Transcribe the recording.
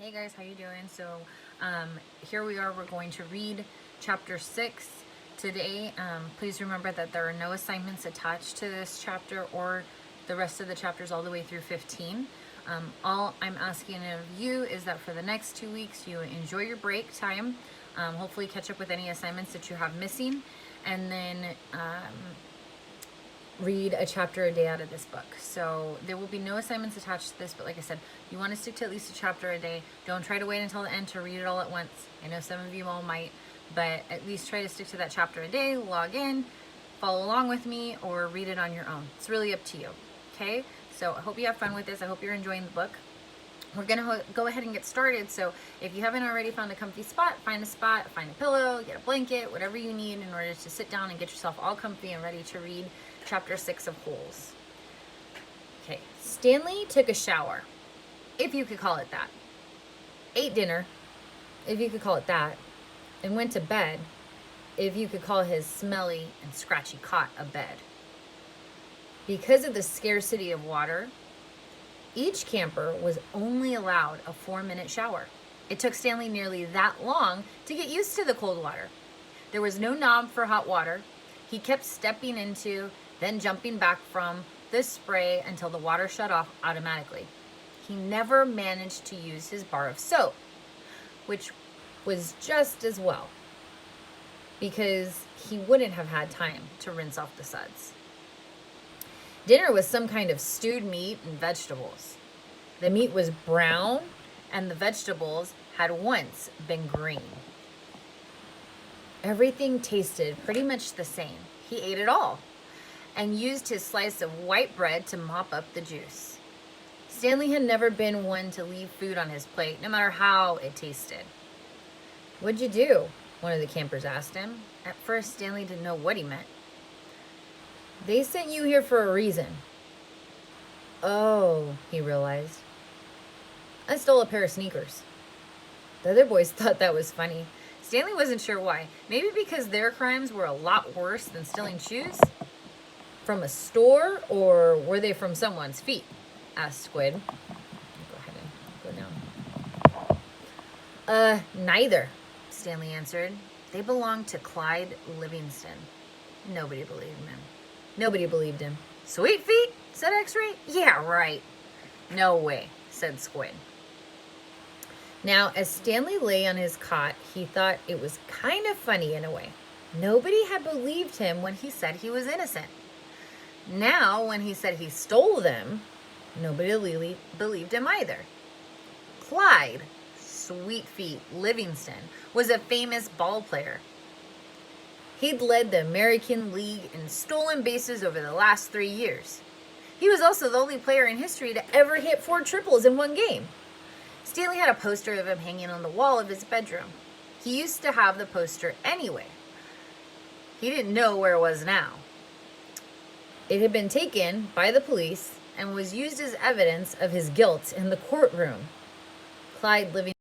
Hey guys, how you doing? So here we are. We're going to read chapter 6 today. Please remember that there are no assignments attached to this chapter or the rest of the chapters all the way through 15. All I'm asking of you is that for the next 2 weeks you enjoy your break time, hopefully catch up with any assignments that you have missing, and then read a chapter a day out of this book. So there will be no assignments attached to this, but like I said, you want to stick to at least a chapter a day. Don't try to wait until the end to read it all at once. I know some of you all might, but at least try to stick to that chapter a day. Log in, follow along with me, or read it on your own. It's really up to you. Okay? So I hope you have fun with this. I hope you're enjoying the book. We're gonna go ahead and get started. So if you haven't already found a comfy spot, find a pillow, get a blanket, whatever you need in order to sit down and get yourself all comfy and ready to read chapter 6 of Holes. Okay, Stanley took a shower, if you could call it that, ate dinner, if you could call it that, and went to bed, if you could call his smelly and scratchy cot a bed. Because of the scarcity of water, each camper was only allowed a 4-minute shower. It took Stanley nearly that long to get used to the cold water. There was no knob for hot water. He kept stepping into, then jumping back from the spray until the water shut off automatically. He never managed to use his bar of soap, which was just as well, because he wouldn't have had time to rinse off the suds. Dinner was some kind of stewed meat and vegetables. The meat was brown, and the vegetables had once been green. Everything tasted pretty much the same. He ate it all and used his slice of white bread to mop up the juice. Stanley had never been one to leave food on his plate, no matter how it tasted. "What'd you do?" one of the campers asked him. At first, Stanley didn't know what he meant. "They sent you here for a reason." "Oh," he realized. "I stole a pair of sneakers." The other boys thought that was funny. Stanley wasn't sure why. Maybe because their crimes were a lot worse than stealing shoes? "From a store, or were they from someone's feet?" asked Squid. Go ahead and go down. Neither," Stanley answered. "They belonged to Clyde Livingston." Nobody believed him. "Sweet feet?" said X-Ray. "Yeah, right." "No way," said Squid. Now, as Stanley lay on his cot, he thought it was kind of funny in a way. Nobody had believed him when he said he was innocent. Now, when he said he stole them, nobody believed him either. Clyde Sweet Feet Livingston was a famous ball player. He'd led the American League in stolen bases over the last 3 years. He was also the only player in history to ever hit 4 triples in one game. Stanley had a poster of him hanging on the wall of his bedroom. He used to have the poster anyway. He didn't know where it was now. It had been taken by the police and was used as evidence of his guilt in the courtroom. Clyde Livingston